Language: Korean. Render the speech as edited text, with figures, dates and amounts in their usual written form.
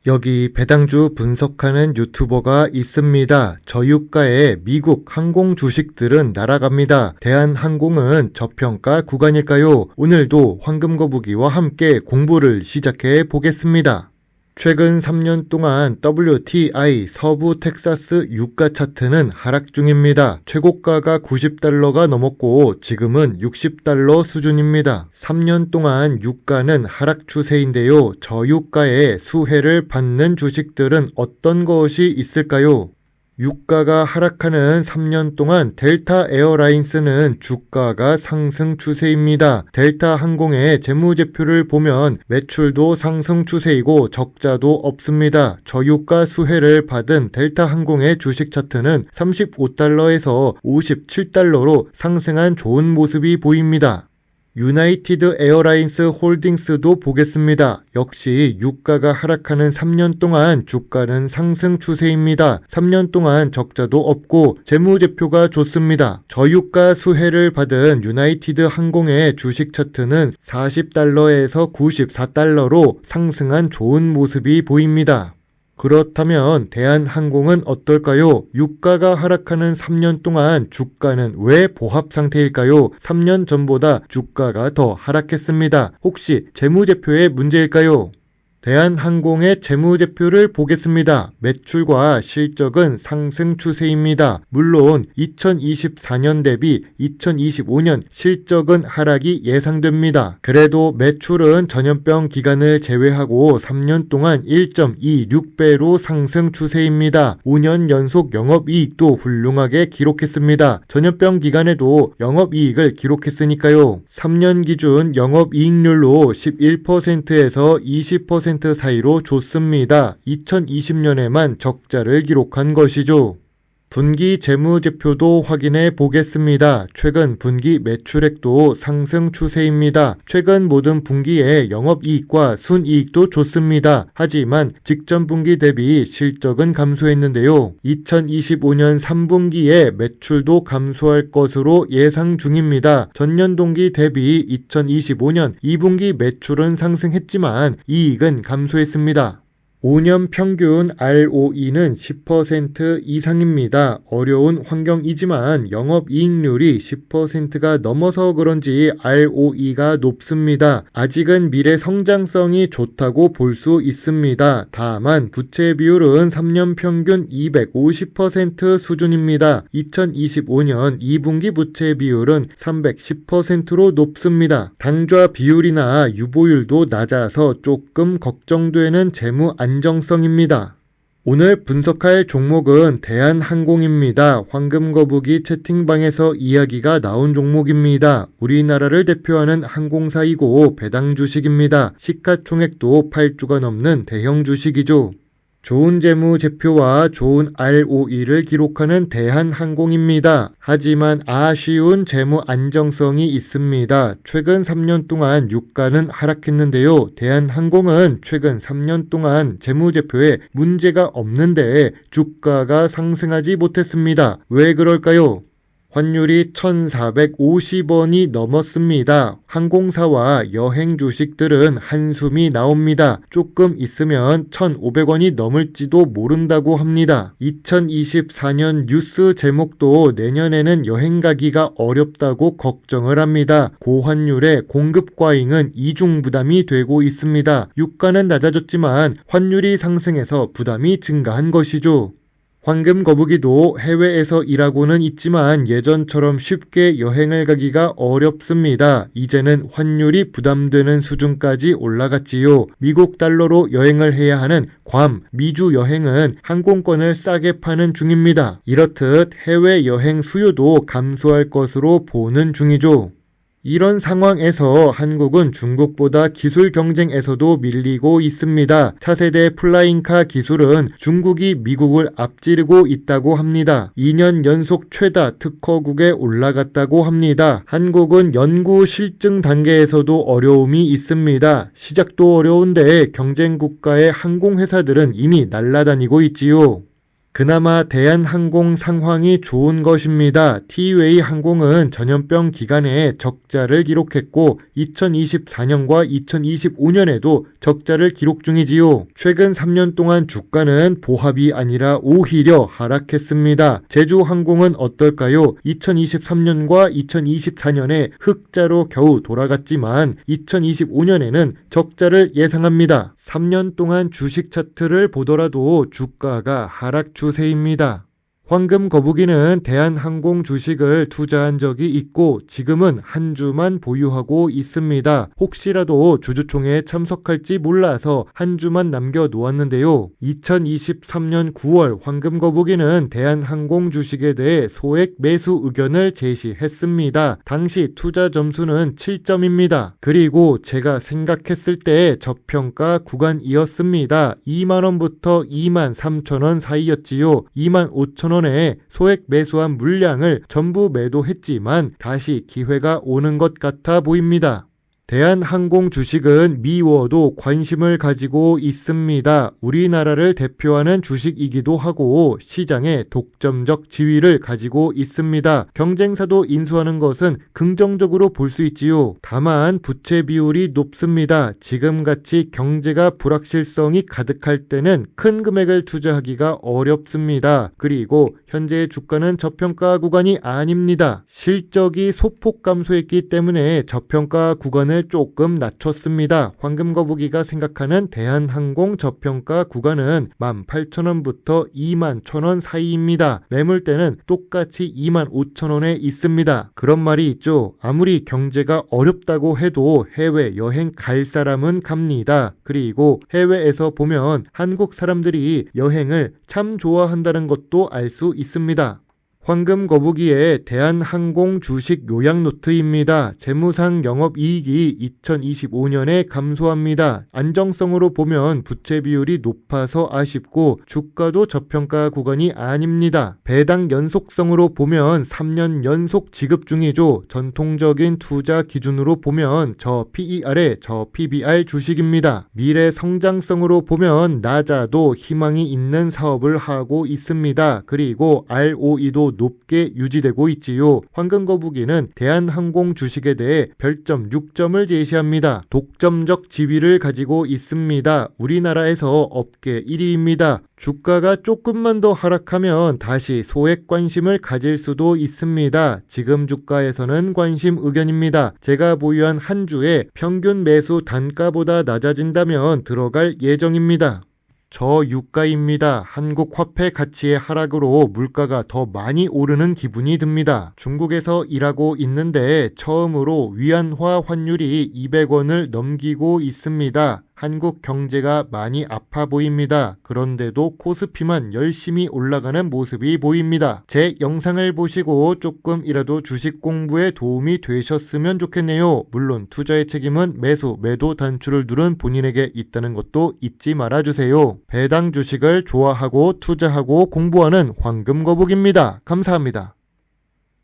여기 배당주 분석하는 유튜버가 있습니다. 저유가에 미국 항공 주식들은 날아갑니다. 대한항공은 저평가 구간일까요? 오늘도 황금거북이와 함께 공부를 시작해 보겠습니다. 최근 3년 동안 WTI 서부 텍사스 유가 차트는 하락 중입니다. 최고가가 $90가 넘었고 지금은 $60 수준입니다. 3년 동안 유가는 하락 추세인데요. 저유가에 수혜를 받는 주식들은 어떤 것이 있을까요? 유가가 하락하는 3년 동안 델타 에어라인스는 주가가 상승 추세입니다. 델타 항공의 재무제표를 보면 매출도 상승 추세이고 적자도 없습니다. 저유가 수혜를 받은 델타 항공의 주식 차트는 $35에서 $57로 상승한 좋은 모습이 보입니다. 유나이티드 에어라인스 홀딩스도 보겠습니다. 역시 유가가 하락하는 3년 동안 주가는 상승 추세입니다. 3년 동안 적자도 없고 재무제표가 좋습니다. 저유가 수혜를 받은 유나이티드 항공의 주식 차트는 $40에서 $94로 상승한 좋은 모습이 보입니다. 그렇다면 대한항공은 어떨까요? 유가가 하락하는 3년 동안 주가는 왜 보합 상태일까요? 3년 전보다 주가가 더 하락했습니다. 혹시 재무제표의 문제일까요? 대한항공의 재무제표를 보겠습니다. 매출과 실적은 상승 추세입니다. 물론 2024년 대비 2025년 실적은 하락이 예상됩니다. 그래도 매출은 전염병 기간을 제외하고 3년 동안 1.26배로 상승 추세입니다. 5년 연속 영업이익도 훌륭하게 기록했습니다. 전염병 기간에도 영업이익을 기록했으니까요. 3년 기준 영업이익률로 11%에서 20% 사이로 좋습니다. 2020년에만 적자를 기록한 것이죠. 분기 재무제표도 확인해 보겠습니다. 최근 분기 매출액도 상승 추세입니다. 최근 모든 분기의 영업이익과 순이익도 좋습니다. 하지만 직전 분기 대비 실적은 감소했는데요. 2025년 3분기에 매출도 감소할 것으로 예상 중입니다. 전년 동기 대비 2025년 2분기 매출은 상승했지만 이익은 감소했습니다. 5년 평균 ROE는 10% 이상입니다. 어려운 환경이지만 영업이익률이 10%가 넘어서 그런지 ROE가 높습니다. 아직은 미래 성장성이 좋다고 볼 수 있습니다. 다만 부채 비율은 3년 평균 250% 수준입니다. 2025년 2분기 부채 비율은 310%로 높습니다. 당좌 비율이나 유보율도 낮아서 조금 걱정되는 재무 안정성입니다. 오늘 분석할 종목은 대한항공입니다. 황금거북이 채팅방에서 이야기가 나온 종목입니다. 우리나라를 대표하는 항공사이고 배당 주식입니다. 시가총액도 8조가 넘는 대형 주식이죠. 좋은 재무제표와 좋은 ROE를 기록하는 대한항공입니다. 하지만 아쉬운 재무 안정성이 있습니다. 최근 3년 동안 유가는 하락했는데요. 대한항공은 최근 3년 동안 재무제표에 문제가 없는데 주가가 상승하지 못했습니다. 왜 그럴까요? 환율이 1,450원이 넘었습니다. 항공사와 여행 주식들은 한숨이 나옵니다. 조금 있으면 1,500원이 넘을지도 모른다고 합니다. 2024년 뉴스 제목도 내년에는 여행 가기가 어렵다고 걱정을 합니다. 고환율에 공급 과잉은 이중 부담이 되고 있습니다. 유가는 낮아졌지만 환율이 상승해서 부담이 증가한 것이죠. 황금거북이도 해외에서 일하고는 있지만 예전처럼 쉽게 여행을 가기가 어렵습니다. 이제는 환율이 부담되는 수준까지 올라갔지요. 미국 달러로 여행을 해야 하는 괌, 미주 여행은 항공권을 싸게 파는 중입니다. 이렇듯 해외 여행 수요도 감소할 것으로 보는 중이죠. 이런 상황에서 한국은 중국보다 기술 경쟁에서도 밀리고 있습니다. 차세대 플라잉카 기술은 중국이 미국을 앞지르고 있다고 합니다. 2년 연속 최다 특허국에 올라갔다고 합니다. 한국은 연구 실증 단계에서도 어려움이 있습니다. 시작도 어려운데 경쟁국가의 항공회사들은 이미 날아다니고 있지요. 그나마 대한항공 상황이 좋은 것입니다. 티웨이 항공은 전염병 기간에 적자를 기록했고 2024년과 2025년에도 적자를 기록 중이지요. 최근 3년 동안 주가는 보합이 아니라 오히려 하락했습니다. 제주항공은 어떨까요? 2023년과 2024년에 흑자로 겨우 돌아갔지만 2025년에는 적자를 예상합니다. 3년 동안 주식 차트를 보더라도 주가가 하락 추세입니다. 황금 거북이는 대한항공 주식을 투자한 적이 있고 지금은 한 주만 보유하고 있습니다. 혹시라도 주주총회에 참석할지 몰라서 한 주만 남겨놓았는데요. 2023년 9월 황금 거북이는 대한항공 주식에 대해 소액 매수 의견을 제시했습니다. 당시 투자 점수는 7점입니다. 그리고 제가 생각했을 때 저평가 구간이었습니다. 2만원부터 2만 3천원 사이였지요. 2만 5천원 에 소액 매수한 물량을 전부 매도했지만 다시 기회가 오는 것 같아 보입니다. 대한항공 주식은 미워도 관심을 가지고 있습니다. 우리나라를 대표하는 주식이기도 하고 시장의 독점적 지위를 가지고 있습니다. 경쟁사도 인수하는 것은 긍정적으로 볼 수 있지요. 다만 부채 비율이 높습니다. 지금같이 경제가 불확실성이 가득할 때는 큰 금액을 투자하기가 어렵습니다. 그리고 현재의 주가는 저평가 구간이 아닙니다. 실적이 소폭 감소했기 때문에 저평가 구간을 조금 낮췄습니다. 황금거북이가 생각하는 대한항공 저평가 구간은 18,000원부터 21,000원 사이입니다. 매물대는 똑같이 25,000원에 있습니다. 그런 말이 있죠. 아무리 경제가 어렵다고 해도 해외 여행 갈 사람은 갑니다. 그리고 해외에서 보면 한국 사람들이 여행을 참 좋아한다는 것도 알 수 있습니다. 황금 거북이의 대한항공 주식 요약 노트입니다. 재무상 영업이익이 2025년에 감소합니다. 안정성으로 보면 부채 비율이 높아서 아쉽고 주가도 저평가 구간이 아닙니다. 배당 연속성으로 보면 3년 연속 지급 중이죠. 전통적인 투자 기준으로 보면 저 PER에 저 PBR 주식입니다. 미래 성장성으로 보면 낮아도 희망이 있는 사업을 하고 있습니다. 그리고 ROE도 높게 유지되고 있지요. 황금거북이는 대한항공 주식에 대해 별점 6점을 제시합니다. 독점적 지위를 가지고 있습니다. 우리나라에서 업계 1위입니다. 주가가 조금만 더 하락하면 다시 소액 관심을 가질 수도 있습니다. 지금 주가에서는 관심 의견입니다. 제가 보유한 한 주에 평균 매수 단가보다 낮아진다면 들어갈 예정입니다. 저유가입니다. 한국 화폐 가치의 하락으로 물가가 더 많이 오르는 기분이 듭니다. 중국에서 일하고 있는데 처음으로 위안화 환율이 200원을 넘기고 있습니다. 한국 경제가 많이 아파 보입니다. 그런데도 코스피만 열심히 올라가는 모습이 보입니다. 제 영상을 보시고 조금이라도 주식 공부에 도움이 되셨으면 좋겠네요. 물론 투자의 책임은 매수, 매도 단추를 누른 본인에게 있다는 것도 잊지 말아주세요. 배당 주식을 좋아하고 투자하고 공부하는 황금거북입니다. 감사합니다.